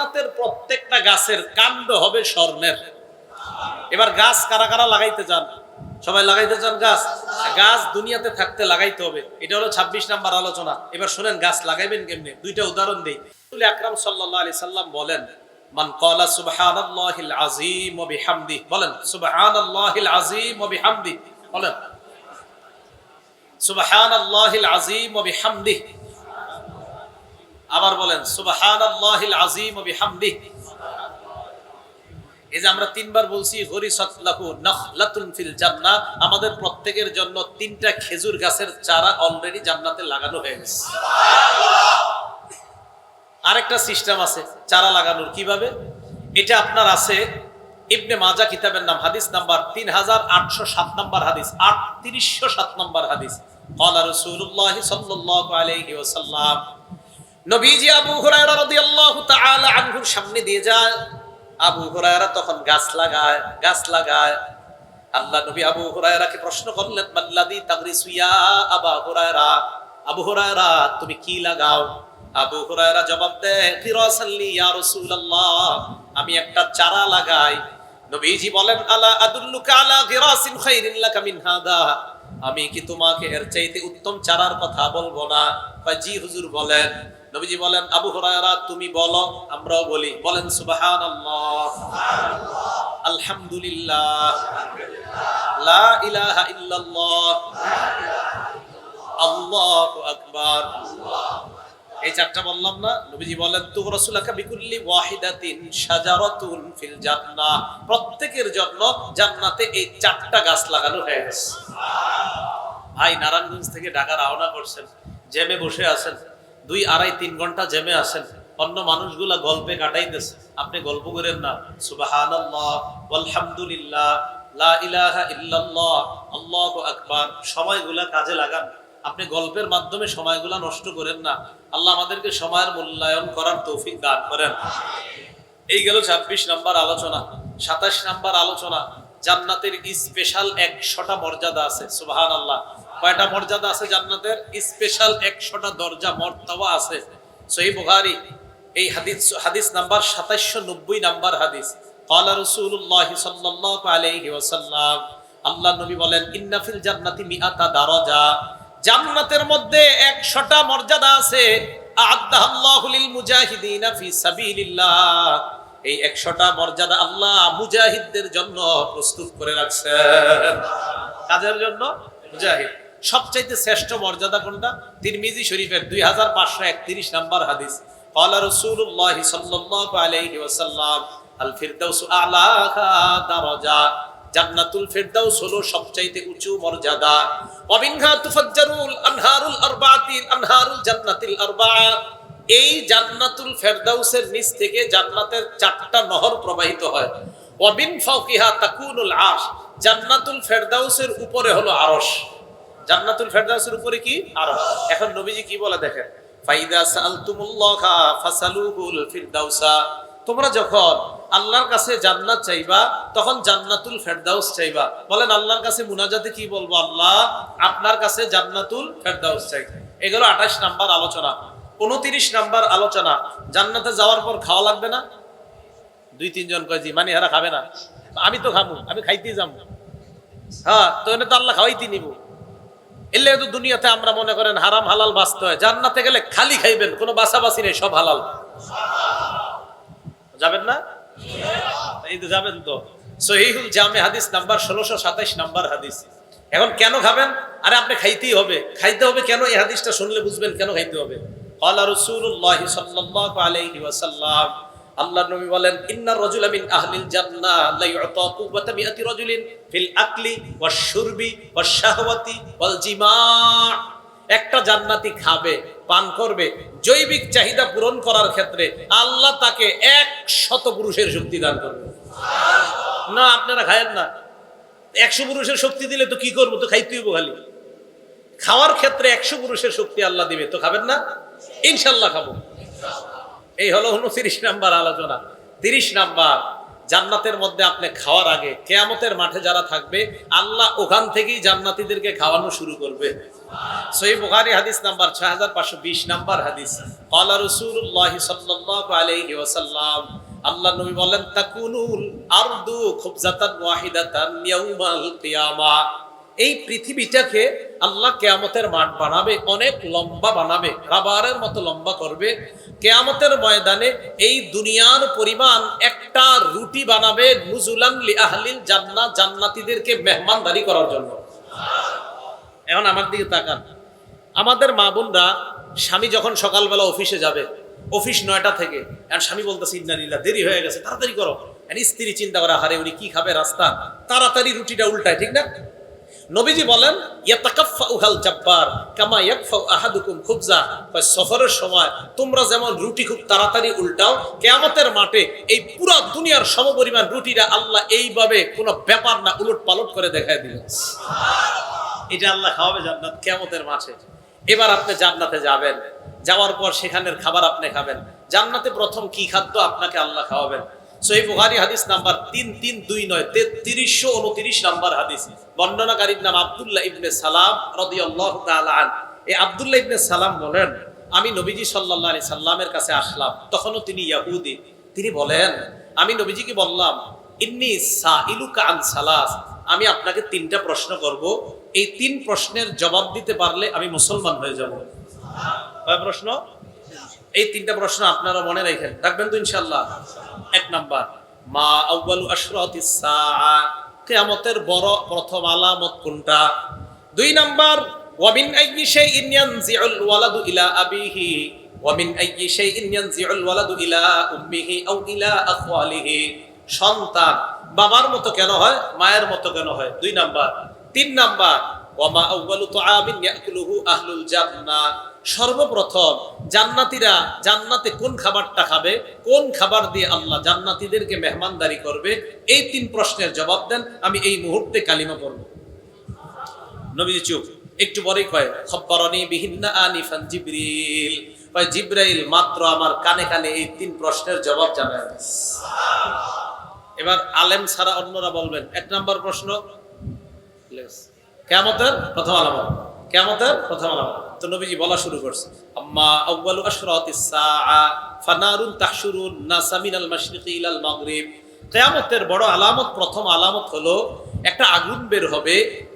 জান্নাতের প্রত্যেকটা গাছের কাণ্ড হবে স্বর্ণের। এবার গাছ কারা কারা লাগাইতে চান? সবাই লাগাইতে চান গাছ? গাছ দুনিয়াতে থাকতে লাগাইতে হবে। এটা হলো 26 নাম্বার আলোচনা। এবার শুনেন গাছ লাগাইবেন কেমনে, দুইটা উদাহরণ দেই। রাসূল আকরাম সাল্লাল্লাহু আলাইহি সাল্লাম বলেন, মান ক্বালা সুবহানাল্লাহিল আযীম ওয়া বিহামদিহি, বলেন সুবহানাল্লাহিল আযীম ওয়া বিহামদিহি, বলেন সুবহানাল্লাহিল আযীম ওয়া বিহামদিহি, আবার বলেন সুবহানাল্লাহিল আযীম ওয়া বিহামদিহি। এই যে আমরা তিনবার বলছি গরিসাত লাহু নাখলাতুন ফিল জান্নাহ, আমাদের প্রত্যেকের জন্য তিনটা খেজুর গাছের চারা অলরেডি জান্নাতে লাগানো হয়ে গেছে। আরেকটা সিস্টেম আছে চারা লাগানোর, কিভাবে? এটা আপনার আছে ইবনে মাজাহ কিতাবের নাম, হাদিস নাম্বার 3807 নাম্বার হাদিস, 3807 নাম্বার হাদিস। ক্বালা রাসূলুল্লাহ সাল্লাল্লাহু আলাইহি ওয়াসাল্লাম, নবীজি আবু হুরায়রা রাদিয়াল্লাহু তাআলা আনহুর সামনে দিয়ে যায়। আবু হুরায়রা তখন গাছ লাগায়। আল্লাহ নবী আবু হুরায়রাকে প্রশ্ন করলেন, মাল্লাযী তাগরিসু ইয়া আবা হুরায়রা, আবু হুরায়রা তুমি কি লাগাও? আবু হুরায়রা জবাব দেয়, গিরাসাল্লি ইয়া রাসূলুল্লাহ, আমি একটা চারা লাগাই। নবীজি বলেন, আলা আদুল্লুকা আলা গিরাসিন খায়রিন লাকা মিন হাদা, আমি কি তোমাকে এর চাইতে উত্তম চারার কথা বলবো না? কয় জি হুজুর বলেন। নবীজি বলেন, আবু হুরায়রা তুমি বলো, আমরাও বলি, বলেন সুবহানাল্লাহ, আলহামদুলিল্লাহ, লা ইলাহা ইল্লাল্লাহ, আল্লাহু আকবার। এই চারটা বললাম না? নবীজি বলেন, তু রাসূলুকা বিকুল্লি ওয়াহিদাতিন শাজারাতুন ফিল জান্নাহ, প্রত্যেকের জন্য জান্নাতে এই চারটা গাছ লাগানো হয়ে গেছে। ভাই নারায়ণগঞ্জ থেকে ঢাকা রওনা করছেন, জ্যামে বসে আছেন, 2-2.5-3 ঘন্টা জ্যামে আছেন, অন্য মানুষগুলা গল্পে কাটাইতেছে, আপনি গল্প করেন না। সুবহানাল্লাহ, আলহামদুলিল্লাহ, লা ইলাহা ইল্লাল্লাহ, আল্লাহু আকবার, সময়গুলা কাজে লাগান। আপনি গল্পের মাধ্যমে সময়গুলা নষ্ট করেন না। আল্লাহ আমাদেরকে সময়ের মূল্যায়ন করার তৌফিক দান করেন। এই গেল 26 নাম্বার আলোচনা। 27 নাম্বার আলোচনা, জান্নাতের স্পেশাল 100টা মর্যাদা আছে। সুবহানাল্লাহ, কয়টা মর্যাদা আছে জান্নাতের? স্পেশাল 100টা দরজা মর্তবা আছে। সহিহ বুখারী এই হাদিস নাম্বার 2790 নাম্বার হাদিস। ক্বালা রাসূলুল্লাহ সাল্লাল্লাহু আলাইহি ওয়াসাল্লাম, আল্লাহ নবী বলেন, ইন্না ফিল জান্নাতি মিআতা দারাজা, জান্নাতের মধ্যে 100টা মর্যাদা আছে। আ'আদাল্লাহু লিল মুজাহিদিনা ফি সাবিলিল্লাহ, এই 100টা মর্যাদা আল্লাহ মুজাহিদদের জন্য প্রস্তুত করে রাখছেন। কাজের জন্য? মুজাহিদ। সবচাইতে শ্রেষ্ঠ মর্যাদা কোনটা? তিরমিজি শরীফের 2531 নাম্বার হাদিস। ক্বালা রাসূলুল্লাহ সাল্লাল্লাহু আলাইহি ওয়াসাল্লাম, আল ফিরদাউসু আ'লাহা দারাজা, জান্নাতুল ফিরদাউস হলো সবচাইতে উঁচু মর্যাদা। ওয়া মিনহা তুফাজ্জারুল আনহারুল আরবাআতি, আনহারুল জান্নাতিল আরবাআ, এই জান্নাতুল ফিরদাউসের নিচ থেকে জান্নাতের 4টা নহর প্রবাহিত হয়। ওয়া মিন ফাওকিহা তাকুনুল আরশ, জান্নাতুল ফিরদাউসের উপরে হলো আরশ। জান্নাতুল ফিরদাউসের উপরে কি? আরশ। এখন নবীজি কি বলে দেখেন, ফাইদা সাআলতুমুল্লাহা ফাসালুহুল ফিরদাউসা, তোমরা যখন আল্লাহর কাছে জান্নাত চাইবা তখন জান্নাতুল ফিরদাউস চাইবা। বলেন আল্লাহর কাছে মুনাজাতে কি বলবো? আল্লাহ আপনার কাছে জান্নাতুল ফিরদাউস চাই। এগুলো 28 নাম্বার আলোচনা। 29 নাম্বার আলোচনা, জান্নাতে যাওয়ার পর খাওয়া লাগবে না? 2-3 জন কয় জি, মানে এরা খাবে না। আমি তো খাবো, আমি খাইতেই যাবো। হ্যাঁ, তো এনে তো আল্লাহ খাওয়াইতে নিব। এলে তো দুনিয়াতে আমরা মনে করেন হারাম হালাল বাঁচতে হয়, জান্নাতে গেলে খালি খাইবেন, কোনো বাছাবাছি নেই, সব হালাল। যাবেন না? এই তো যাবেন তো। সহিহুল জামে হাদিস নাম্বার 1627 নাম্বার হাদিস। এখন কেন খাবেন? আরে আপনি খাইতেই হবে। খাইতে হবে কেন? এই হাদিসটা শুনলে বুঝবেন কেন খাইতে হবে। ক্বালা রাসূলুল্লাহ সাল্লাল্লাহু আলাইহি ওয়াসাল্লাম, আল্লাহর নবী বলেন, ইন্নার রাজুলা মিন আহলিল জান্নাহ লা ইউতা কুওয়াতা মিআতি রাজুলিন ফিল আকলি ওয়াশ শুরবি ওয়াশ শাহওয়াতি ওয়াল জিমা', একটা জান্নাতি খাবে, পান করবে, জৈবিক চাহিদা পূরণ করার ক্ষেত্রে আল্লাহ তাকে 100 পুরুষের শক্তি দান করবে। না আপনারা খায়েন না, 100 পুরুষের শক্তি দিলে তো কি করবো? তো খাইতে হইব। খালি খাওয়ার ক্ষেত্রে 100 পুরুষের শক্তি আল্লাহ দিবে, তো খাবেন না? ইনশাল্লাহ খাবো। এই হলো 29 নাম্বার আলোচনা। 30 নাম্বার, জান্নাতের মধ্যে আপনি খাওয়ার আগে কিয়ামতের মাঠে যারা থাকবে আল্লাহ ওখান থেকেই জান্নাতীদেরকে খাওয়ানো শুরু করবে। সহিহ বুখারী হাদিস নাম্বার 6520 নাম্বার হাদিস, ক্বালা রাসূলুল্লাহ সাল্লাল্লাহু আলাইহি ওয়াসাল্লাম, আল্লাহ নবী বলেন, তাকুনুল আরদু খুবজাতান ওয়াহিদাতান ইয়াউমাল কিয়ামা। এই পৃথিবীটাকে আল্লাহ কিয়ামতের মাঠ বানাবে, অনেক লম্বা বানাবে, রাবারের মতো লম্বা করবে। কিয়ামতের ময়দানে এই দুনিয়ার পরিমাণ একটা রুটি বানাবে, নুজুলান লি আহলিল জান্নাহ, জান্নাতীদেরকে মেহমানদারি করার জন্য। এখন আমার দিকে তাকান, আমাদের মা বোনরা স্বামী যখন সকালবেলা অফিসে যাবে, অফিস 9টা থেকে, আর স্বামী বলতেছে ইন্নালিল্লাহ, দেরি হয়ে গেছে, তাড়াতাড়ি করো। আর স্ত্রী চিন্তা করে, হারে উনি কি খাবে রাস্তা, তাড়াতাড়ি রুটিটা উল্টায়, ঠিক না? নবীজি বলেন, ইয়াতাকাফফাউহাল জাব্বার কামা ইয়াকফাউ আহাদুকুম খুবজা। সফরের সময় তোমরা যেমন রুটি খুব তাড়াতাড়ি উল্টাও, কিয়ামতের মাঠে এই পুরো দুনিয়ার সমপরিমাণ রুটিটা আল্লাহ এইভাবে কোনো ব্যাপার না উলট পালট করে দেখায় দিলেন। এটা আল্লাহ খাওয়াবে জান্নাত কিয়ামতের মাঠে। এবার আপনি জান্নাতে যাবেন, যাওয়ার পর সেখানের খাবার আপনি খাবেন। জান্নাতে প্রথম কি খাদ্য আপনাকে আল্লাহ খাওয়াবেন? সহিহ বুখারী হাদিস নাম্বার 3329 3329 নাম্বার হাদিস, বর্ণনাকারীর নাম আব্দুল্লাহ ইবনে সালাম রাদিয়াল্লাহু তাআলা আন। এই আব্দুল্লাহ ইবনে সালাম বলেন, আমি নবীজি সাল্লাল্লাহু আলাইহি সাল্লামের কাছে আসলাম, তখনও তিনি ইহুদি। তিনি বলেন, আমি নবীজিকে বললাম, ইন্নী সাইলুকা আন সালাস, আমি আপনাকে 3টা প্রশ্ন করব, এই 3 প্রশ্নের জবাব দিতে পারলে আমি মুসলমান হয়ে যাব। কয় প্রশ্ন? এই 3টা প্রশ্ন আপনারা মনে রাখবেন তো ইনশাআল্লাহ। 1 নাম্বার, মা আউয়ালু আশরাতিস সাআ, কিয়ামতের বড় প্রথম আলামত কোনটা? 2 নাম্বার, ওয়া মিন আইয়ি শাইইন ইয়ানজিউল ওয়ালাদু ইলা আবিহি ওয়া মিন আইয়ি শাইইন ইয়ানজিউল ওয়ালাদু ইলা উম্মিহি আও ইলা আখওয়ালিহি, সন্তান বাবার মতো কেন হয়, মায়ের মতো কেন হয়? 2 নাম্বার। 3 নাম্বার, ওয়া মা আউয়ালু তুআমিন ইয়াকুলুহু আহলুল জান্নাহ, সর্বপ্রথম জান্নাতীরা জান্নাতে কোন খাবারটা খাবে, কোন খাবার দিয়ে আল্লাহ জান্নাতীদেরকে মেহমানদারি করবে? এই 3 প্রশ্নের জবাব দেন, আমি এই মুহূর্তে কালিমা পড়ব। নবীজি চুপ, একটু পরেই কয়, খব্বারানি বিহিন্না আনিফান জিবরিল, কয় জিবরাইল মাত্র আমার কানে কানে এই 3 প্রশ্নের জবাব জানায়। এবার আলেম ছাড়া অন্যরা বলবেন, 1 নাম্বার প্রশ্ন, কিয়ামতের প্রথম আলামত, কিয়ামতের প্রথম আলামত। তো নবীজি বলা শুরু করছে, আম্মা আউয়ালু আশরাতিস সাআ ফানারুন তাহশুরুন নাসা মিনাল মাশরিকি ইলাল মাগরিব, কিয়ামতের বড় আলামত, প্রথম আলামত হলো একটা আগুন বের হবে,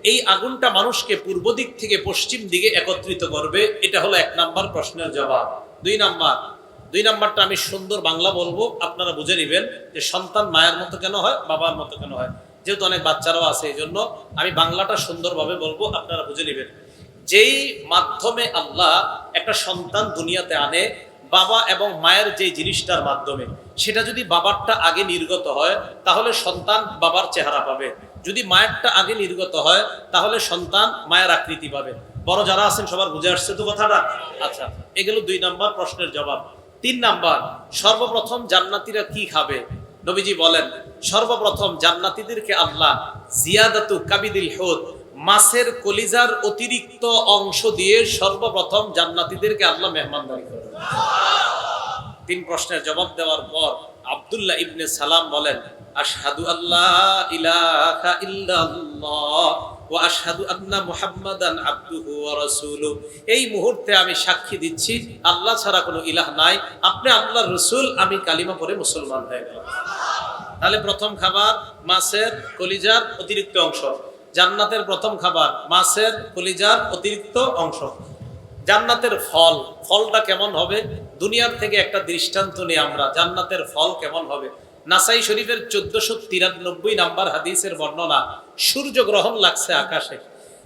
এই আগুনটা মানুষকে পূর্ব দিক থেকে পশ্চিম দিকে একত্রিত করবে। এটা হলো 1 নাম্বার প্রশ্নের জবাব। 2 নাম্বারটা আমি সুন্দর বাংলা বলবো, আপনারা বুঝে নেবেন যে সন্তান মায়ের মতো কেন হয়, বাবার মতো কেন হয়। যেহেতু অনেক বাচ্চারাও আছে, এই জন্য আমি বাংলাটা সুন্দরভাবে বলবো, আপনারা বুঝে নেবেন। যেই মাধ্যমে আল্লাহ একটা সন্তান দুনিয়াতে আনে, বাবা এবং মায়ের যে জিনিসটার মাধ্যমে, সেটা যদি বাবারটা আগে নির্গত হয় তাহলে সন্তান বাবার চেহারা পাবে, যদি মায়েরটা আগে নির্গত হয় তাহলে সন্তান মায়ের আকৃতি পাবে। বড় যারা আছেন সবার বুঝে আসছে তো কথাটা? আচ্ছা, এগুলো 2 নাম্বার প্রশ্নের জবাব। 3 নাম্বার, সর্বপ্রথম জান্নাতীরা কি খাবে? নবীজি বলেন, সর্বপ্রথম জান্নাতীদেরকে আল্লাহ জিয়াদাতু কাবিদিল হুদ, মাছের কলিজার অতিরিক্ত অংশ দিয়ে সর্বপ্রথম জান্নাতীদেরকে আল্লাহ মেহমানদারি করবে। 3 প্রশ্নের জবাব দেওয়ার পর আব্দুল্লাহ ইবনে সালাম বলেন, আশহাদু আল্লা ইলাহা ইল্লাল্লাহ ওয়া আশহাদু আন্না মুহাম্মাদান আবদুহু ওয়া রাসূলুহু, এই মুহূর্তে আমি সাক্ষী দিচ্ছি আল্লাহ ছাড়া কোনো ইলাহ নাই, আপনি আল্লাহর রাসূল, আমি কালিমা পড়ে মুসলমান হয়ে গেলাম। তাহলে প্রথম খাবার মাছের কলিজার অতিরিক্ত অংশ, জান্নাতের প্রথম খাবার মাছের কলিজার অতিরিক্ত অংশ। জান্নাতের ফল, ফলটা কেমন হবে? দুনিয়ার থেকে একটা দৃষ্টান্ত নিয়ে আমরা, জান্নাতের ফল কেমন হবে? নাসাই শরীফের 1493 নাম্বার হাদিসের বর্ণনা, সূর্য গ্রহণ লাগছে আকাশে,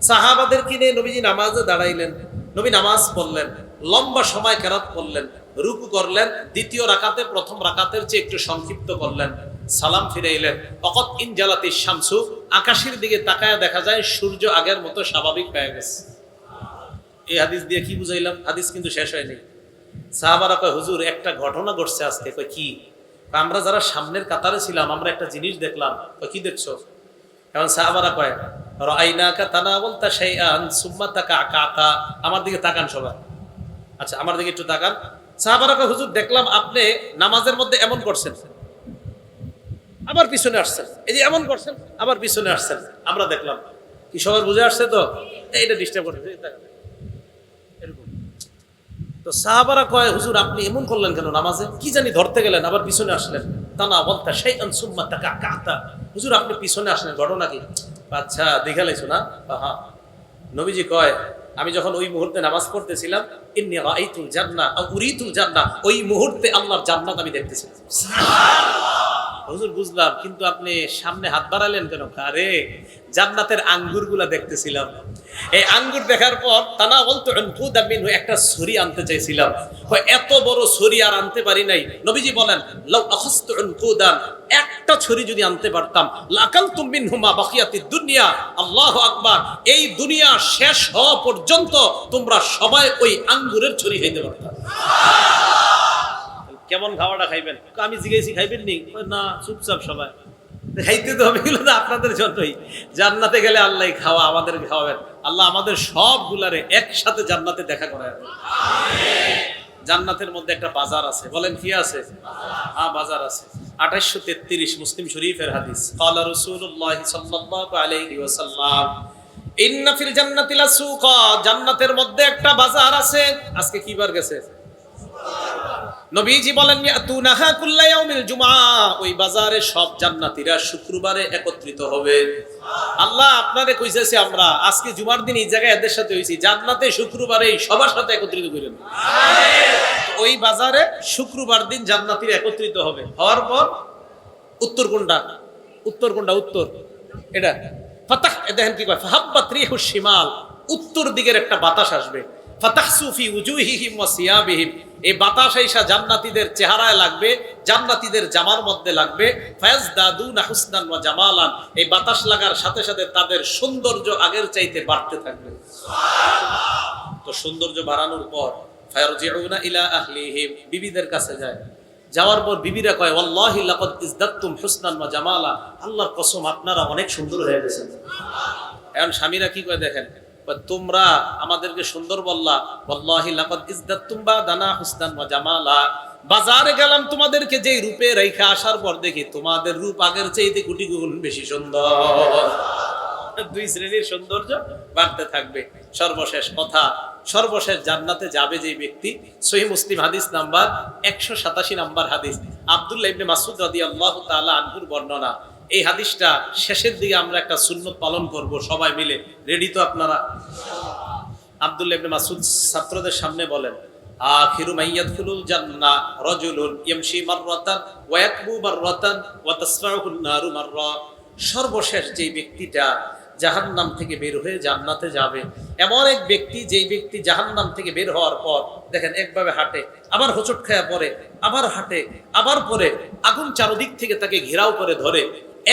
সাহাবাদেরকে নিয়ে নবীজি নামাজে দাঁড়াইলেন, নবী নামাজ পড়লেন, লম্বা সময় কেরাত পড়লেন, রুকু করলেন, দ্বিতীয় রাকাতে প্রথম রাকাতের চেয়ে একটু সংক্ষিপ্ত করলেন, সালাম ফিরাইলেন। অকত ইনজালাতিশ শামসু, আকাশের দিকে তাকায় দেখা যায় সূর্য আগের মতো স্বাভাবিক হয়ে গেছে। এই হাদিস দিয়ে কি বুঝাইলাম? হাদিস কিন্তু শেষ হয়নি। সাহাবারা কয়, হুজুর একটা ঘটনা ঘটছে আজকে। কয় কি? আমরা যারা সামনের কাতারে ছিলাম আমরা একটা জিনিস দেখলাম। কয় কি দেখছো? এখন সাহাবারা কয়, রাআইনাকা তানাওয়ালতা শাইআন সুম্মা তাকাআতা, আমার দিকে তাকান সবাই। আচ্ছা, আমার দিকে একটু তাকান। সাহাবারা কয়, হুজুর দেখলাম আপনি নামাজের মধ্যে এমন করছেন, আবার পিছনে আসছেন, এই যে এমন করছেন, আবার পিছনে আসছেন, আমরা দেখলাম। কি সবার বুঝে আসছে তো? এইটা ডিস্টার্ব করছে। তো সাহাবারা কয়, হুজুর আপনি এমন করলেন কেন নামাজে? কি জানি ধরতে গেলেন, আবার পিছনে আসলেন। তানা বলতা শাইআন সুম্মা তাকাকাতা, হুজুর আপনি পিছনে আসলেন, ঘটনা কি? আচ্ছা দেখা লাইছো না? হ্যাঁ। নবীজি কয়, আমি যখন ওই মুহূর্তে নামাজ পড়তেছিলাম, ইন্নী রাআইতুল জান্নাহ আও উরিতুল জান্নাহ, ওই মুহূর্তে আল্লাহর জান্নাত আমি দেখতেছিলাম। হুজুর বুঝলাম, কিন্তু আপনি সামনে হাত বাড়ালেন কেন? আরে জান্নাতের আঙ্গুরগুলা দেখতেছিলাম। এই আঙ্গুর দেখার পর তানা বলতো উনকুদা মিনহু, একটা ছুরি আনতে চাইছিলাম, এত বড় ছুরি আর আনতে পারি নাই। নবীজি বলেন, লাউ আখাযতু উনকুদান, একটা ছুরি যদি আনতে পারতাম, লাকালতুম মিনহু মা বাকিয়াতিদ দুনিয়া। আল্লাহু আকবার, এই দুনিয়া শেষ হওয়া পর্যন্ত তোমরা সবাই ওই আঙ্গুরের ছুরি খাইতে পারতাম। কেমন খাওয়াটা খাইবেন? আমি জিজ্ঞেসি খাইবেন নি? না, চুপচাপ সবাই খাইতে তো হবে, এগুলো তো আপনাদের জন্যই। জান্নাতে গেলে আল্লাহ খাওয়া আমাদের খাওয়াবেন। আল্লাহ আমাদের সবগুলারে একসাথে জান্নাতে দেখা করায়। জান্নাতের মধ্যে একটা বাজার আছে, বলেন কি আছে? হ্যাঁ, বাজার আছে। 2833 মুসলিম শরীফের হাদিস। ক্বালা রাসূলুল্লাহ সাল্লাল্লাহু আলাইহি ওয়াসাল্লাম, ইন্না ফিল জান্নাতি লাসুকা, জান্নাতের মধ্যে একটা বাজার আছে। আজকে কি বার গেছে? নবীজি বলেন, ইয়াতুনাহা কুল্লা ইয়াউমিল জুমআ, ওই বাজারে সব জান্নাতীরা শুক্রবারে একত্রিত হবে। আল্লাহ আপনারে কইতেছে, আমরা আজকে জুমার দিন এই জায়গায় এদের সাথে হইছি, জান্নাতে শুক্রবারে সবার সাথে একত্রিত করেন। ওই বাজারে শুক্রবার দিন জান্নাতীরা একত্রিত হবে। হওয়ার পর উত্তর কোনটা? উত্তর কোনটা? উত্তর এটা ফাতাহ। দেখেন কি কয়, ফাহাব্বাত রিহুশ শিমাল, উত্তর দিকের একটা বাতাস আসবে। ফাতাহসু ফি উজুহিহিম ওয়া সিয়াবিহিম, এই বাতাস আইসা জান্নাতীদের চেহারায় লাগবে, জান্নাতীদের জামার মধ্যে লাগবে। ফায়াজদাদুনা হুসনান ওয়া জামালান, এই বাতাস লাগার সাথে সাথে তাদের সৌন্দর্য আগের চাইতে বাড়তে থাকবে। সুবহানাল্লাহ। তো সৌন্দর্য বাড়ানোর পর ফায়ারজিউনা ইলা আহলিহিম, বিবিদের কাছে যায়। যাওয়ার পর বিবিরা কয়, ওয়াল্লাহি লাকাদ ইজদাদতুম হুসনান ওয়া জামালা, আল্লাহর কসম আপনারা অনেক সুন্দর হয়ে গেছেন। এখন স্বামীরা কি কয় দেখেন, তোমরা আমাদেরকে সুন্দর বললা, ওয়াল্লাহি লাকাদ ইজদাদতুম বাদানা হুসনান ওয়া জামালা, বাজারে গেলাম তোমাদেরকে যেই রূপে রেখে আসার পর দেখি তোমাদের রূপ আগের চাইতে কোটি গুণ বেশি সুন্দর। দুই শ্রেণীর সৌন্দর্য বাড়তে থাকবে। সর্বশেষ কথা, সর্বশেষ জান্নাতে যাবে যে ব্যক্তি, সহিহ মুসলিম হাদিস নাম্বার 187 নাম্বার হাদিস, আব্দুল্লাহ ইবনে মাসউদ রাদিয়াল্লাহু তাআলা আনহুর বর্ণনা। এই হাদিসটা শেষের দিকে আমরা একটা সুন্নত পালন করব সবাই মিলে। রেডি তো আপনারা? আব্দুল্লাহ ইবনে মাসউদ ছাত্রদের সামনে বলেন, আখিরু মাইয়াদখুলুল জান্নাহ রাজুলুন ইয়ামশি মাররাতান ওয়া ইয়াকবু মাররাতান ওয়া তাসফাউহুন নারু মাররা, সর্বশেষ যে ব্যক্তিটা জাহান্নাম থেকে বের হয়ে জান্নাতে যাবে, এমন এক ব্যক্তি, যেই ব্যক্তি জাহান্নাম থেকে বের হওয়ার পর দেখেন একভাবে হাঁটে, আবার হোঁচট খায়া পড়ে, আবার হাঁটে, আবার পরে, আগুন চারদিক থেকে তাকে ঘেরাও করে ধরে,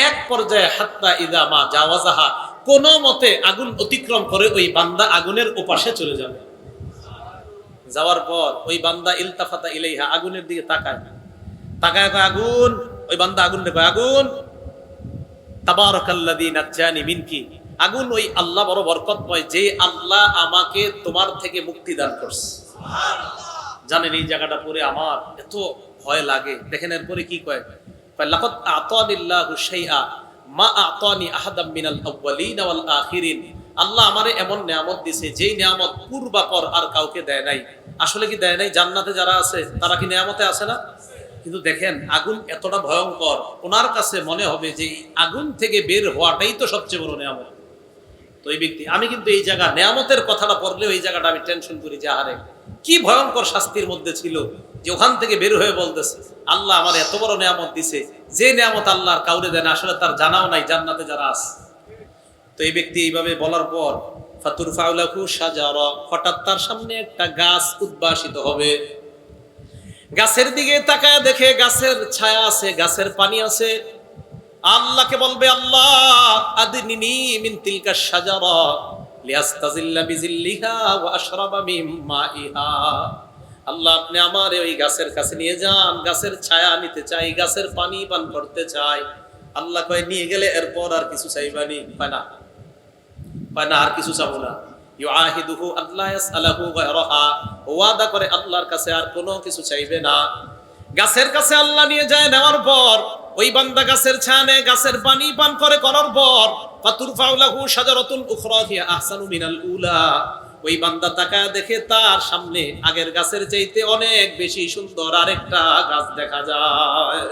এক পর্যায়ে হাত্তা ইদা মা জাওয়াজাহা, কোন মতে আগুন অতিক্রম করে ওই বান্দা আগুনের ওপাশে চলে যাবে। যাওয়ার পর ওই বান্দা ইলতাফাতা ইলাইহা, আগুনের দিকে তাকায়, তাকায় আগুন, ওই বান্দা আগুন দেখো, আগুন তাবারাকাল্লাযী নাজ্জানি মিনকি, আগুন ওই আল্লাহ বড় বরকতময়, যে আল্লাহ আমাকে তোমার থেকে মুক্তি দান করছে। সুবহানাল্লাহ। জানেন এই জায়গাটা পড়ে আমার এত ভয় লাগে। দেখেন এরপরে কি কয়, লাকাদ আতানিল্লাহু শাইআ মা আতানি আহাদাম মিনাল আউয়ালিন ওয়াল আখিরিন, আল্লাহ আমারে এমন নিয়ামত দিয়েছে যেই নিয়ামত পূর্বাপর আর কাউকে দেয় নাই। আসলে কি দেয় নাই? জান্নাতে যারা আছে তারা কি নিয়ামতে আছে না? কিন্তু দেখেন আগুন এতটা ভয়ঙ্কর, ওনার কাছে মনে হবে যে আগুন থেকে বের হওয়াটাই তো সবচেয়ে বড় নিয়ামত। তো এই ব্যক্তি, আমি কিন্তু এই জায়গা নিয়ামতের কথাটা পড়লে ওই জায়গাটা আমি টেনশন করি যে আরে কি ভয়ঙ্কর শাস্তির মধ্যে ছিল, যে ওখান থেকে বের হয়ে বলতেছে আল্লাহ আমার এত বড় নিয়ামত দিছে, যে নিয়ামত আল্লাহর কাউরে দেন, আসলে তার জানাও নাই জান্নাতে যারা আছে। তো এই ব্যক্তি এইভাবে বলার পর ফাতুরফাউ লাহু শাজারা, হঠাৎ তার সামনে একটা গাছ উদ্ভাসিত হবে। গাছের দিকে তাকায় দেখে গাছের ছায়া আছে, গাছের পানি আছে। আল্লাহকে বলবে, আল্লাহ আদনিনি মিন তিলকা শাজারা লিয়াস্তাজিল্লা বিজিল্লিহা ওয়া আশরাবা মিন মাইহা, আল্লাহ আপনি আমার ওই গাছের কাছে নিয়ে যান, গাছের ছায়া নিতে চাই, গাছের পানি পান করতে চাই। আল্লাহ কয় নিয়ে গেলে এরপর আর কিছু চাইবানি? পায় না, পায় না, আর কিছু চাবো না। ইউআহিদুহু আল্লাহ ইয়াসআলাহু গায়রাহা, ওয়াদা করে আল্লাহর কাছে আর কোনো কিছু চাইবে না। গাছের কাছে আল্লাহ নিয়ে যায়, নেওয়ার পর ওই বান্দা গাছের ছায়া নেয়, গাছের পানি পান করে, করার পর ফাতুরফাউ লাহু শাজারাতুন উখরা হিয়া আহসানু মিনাল উলা, ওই বান্দা তাকায় দেখে তার সামনে আগের গাছের চাইতে অনেক বেশি সুন্দর আরেকটা গাছ দেখা যায়।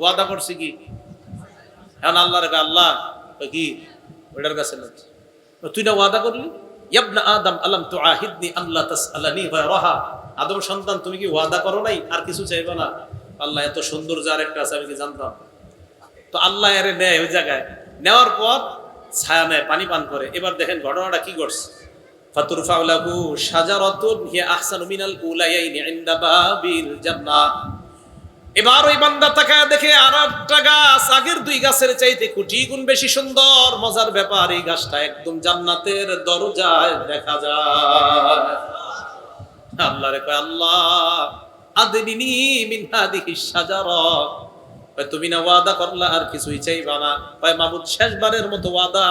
ওয়াদা করছি কি এখন আল্লাহর আল্লাহ কি ওটার কাছে না তুই না ওয়াদা করলি ইবনা আদম আলাম তুআহিদনি আল্লাহ তাসআলানি গায়রাহা, আদম সন্তান তুমি কি ওয়াদা করো নাই আর কিছু চাইবে না? আল্লাহ এত সুন্দর যে আরেকটা আছে আমি কি জানতাম? তো আল্লাহ এর নেয় ওই জায়গায়, নেওয়ার পর ছায়া নেয়, পানি পান করে। এবার দেখেন ঘটনাটা কি করছে। ফাতুরফাউ লাহু শাজারাতুন হিয়া আহসানু মিনাল উলায়াইনি ইনদা বাবিল জান্নাহ। এবার ওই বান্দা তাকায় দেখে আর একটা গাছ আগের দুই গাছের চাইতে কোটি গুণ বেশি সুন্দর। মজার ব্যাপার, এই গাছটা একদম জান্নাতের দরজায় দেখা যায়। আল্লাহরে কয় আল্লাহ আদনিনি মিন হাদিহিস শাজারা, তুমি না ওয়াদা করলা আর কিছুই চাইবা না? কয় মাবুদ শেষবারের মতো ওয়াদা,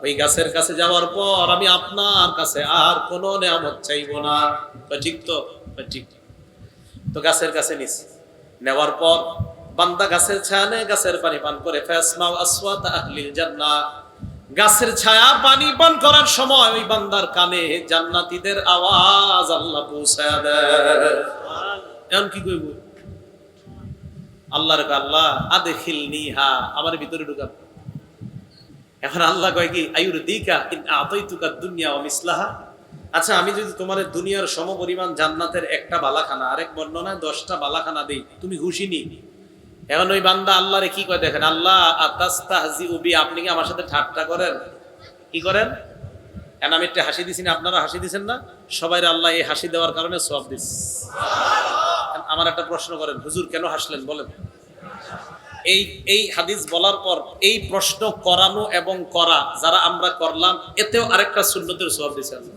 ওই গাছের কাছে যাওয়ার পর আমি আপনার কাছে আর কোনো নেয়ামত চাইবো না। ঠিক তো? ঠিক। তো গাছের কাছে নিছে, নেওয়ার পর বান্দা গাছের ছায়া নেয়, গাছের পানি পান করে। ফাসমাউ আসওয়াত আহলিল জান্নাহ, গাছের ছায়া পানি পান করার সময় ওই বান্দার কানে জান্নাতীদের আওয়াজ আল্লাহ পৌঁছায়া দেয়। এখন কি কইব? আল্লাহর আল্লাহ আদখিলনিহা, আমার ভিতরে ঢুকান। এখন আল্লাহ কয় কি আয়ুরদিকা ইন আতাইতুকা দুনিয়া ওয়া মিসলাহা, আচ্ছা আমি যদি তোমার দুনিয়ার সমপরিমাণ জান্নাতের একটা বালাখানা, আরেক বর্ণনায় 10টা বালাখানা দেই, তুমি খুশি নি? এখন ওই বান্দা আল্লাহরে কি কয় দেখেন, আল্লাহ আতাস্তাহজিউ বি, আপনি কি আমার সাথে ঠাট্টা করেন? কি করেন? এখন আমি একটা হাসি দিছি না, আপনারা হাসি দিছেন না? সবাই আল্লাহ এই হাসি দেওয়ার কারণে সওয়াব দিস। আমার একটা প্রশ্ন করেন, হুজুর কেন হাসলেন বলেন? এই হাদিস বলার পর এই প্রশ্ন করানো এবং করা যারা আমরা করলাম, এতেও আরেকটা সুন্নতের সওয়াব দিয়েছে আল্লাহ।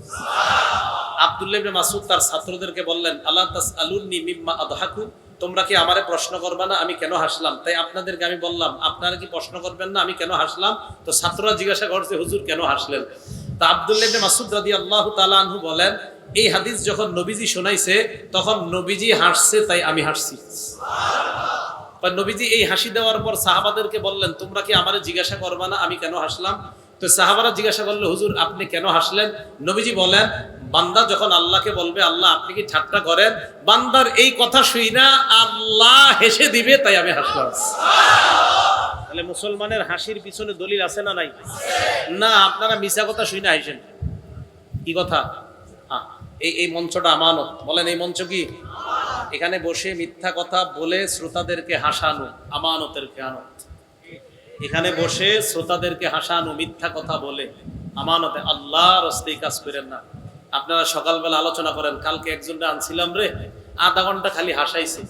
আব্দুল্লাহ ইবনে মাসউদ তার ছাত্রদেরকে বললেন, আলা তাসআলুনি মিম্মা আদহাকু, তোমরা কি আমারে প্রশ্ন করবে না আমি কেন হাসলাম? তাই আপনাদেরকে আমি বললাম, আপনারা কি প্রশ্ন করবেন না আমি কেন হাসলাম? তো ছাত্ররা জিজ্ঞাসা করছে, হুজুর কেন হাসলেন? তা আব্দুল্লাহ ইবনে মাসউদ রাদিয়াল্লাহু তাআলা আনহু বলেন, এই হাদিস যখন নবীজি শোনাইছে তখন নবীজি হাসছে তাই আমি হাসছি। নবীজি এই হাসি দেওয়ার পর সাহাবাদেরকে বললেন, তোমরা কি আমারে জিজ্ঞাসা করবা না আমি কেন হাসলাম? তো সাহাবারা জিজ্ঞাসা করলো, হুজুর আপনি কেন হাসলেন? নবীজি বলেন, বান্দা যখন আল্লাহকে বলবে আল্লাহ আপনি কি ঠাট্টা করেন, বান্দার এই কথা শুই না আল্লাহ হেসে দিবে তাই আমি হাসলাম। তাহলে মুসলমানের হাসির পিছনে দলিল আছে না নাই? না, আপনারা মিছা কথা শুই না হাসেন। কি কথা? এই মঞ্চটা আমানত। বলেন এই মঞ্চ কি? এখানে বসে মিথ্যা কথা বলে শ্রোতাদেরকে হাসানো আমানতের খেয়ানত। এখানে বসে শ্রোতাদেরকে হাসানো মিথ্যা কথা বলে আমানতে, আল্লাহর রাস্তায় কাজ করেন না। আপনারা সকালবেলা আলোচনা করেন, কালকে একজনটা আনছিলাম রে, আধা ঘন্টা খালি হাসাইছে।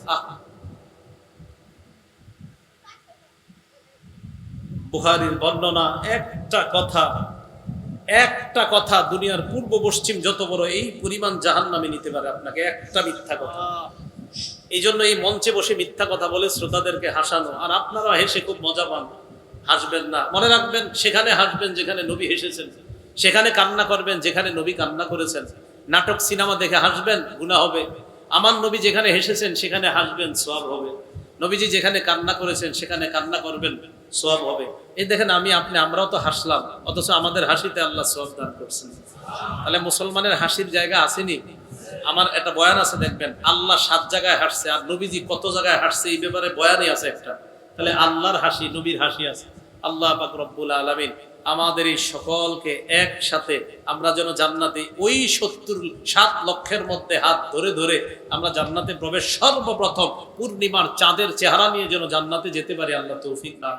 বুখারীর বর্ণনা, একটা কথা দুনিয়ার পূর্ব পশ্চিম যত বড় এই পরিমাণ জাহান্নামে নিতে পারে আপনাকে, একটা মিথ্যা কথা। এই জন্য এই মঞ্চে বসে মিথ্যা কথা বলে শ্রোতাদেরকে হাসানো, আর আপনারা হেসে খুব মজা পান। হাসবেন না, মনে রাখবেন সেখানে হাসবেন যেখানে নবী হেসেছেন, সেখানে কান্না করবেন যেখানে নবী কান্না করেছেন। নাটক সিনেমা দেখে হাসবেন, গুনাহ হবে। আমার নবী যেখানে হেসেছেন সেখানে হাসবেন, সওয়াব হবে। নবীজি যেখানে কান্না করেছেন সেখানে কান্না করবেন, সওয়াব হবে। এই দেখেন আমরাও তো হাসলাম, অথচ আমাদের হাসিতে আল্লাহ সওয়াব দান করছেন। তাহলে মুসলমানের হাসির জায়গা আসেনি? আমার একটা বয়ান আছে, দেখবেন আল্লাহ 7 জায়গায় হাসছে আর নবীজি কত জায়গায় হাসছে এই ব্যাপারে বয়ানই আছে একটা। তাহলে আল্লাহর হাসি, নবীর হাসি আছে। আল্লাহ পাক রব্বুল আলামিন আমাদের এই সকলকে একসাথে আমরা যেন জান্নাতে ওই ৭ লক্ষের মধ্যে হাত ধরে ধরে আমরা জান্নাতে প্রবেশ, সর্বপ্রথম পূর্ণিমার চাঁদের চেহারা নিয়ে যেন জান্নাতে যেতে পারি, আল্লাহ তৌফিক দান।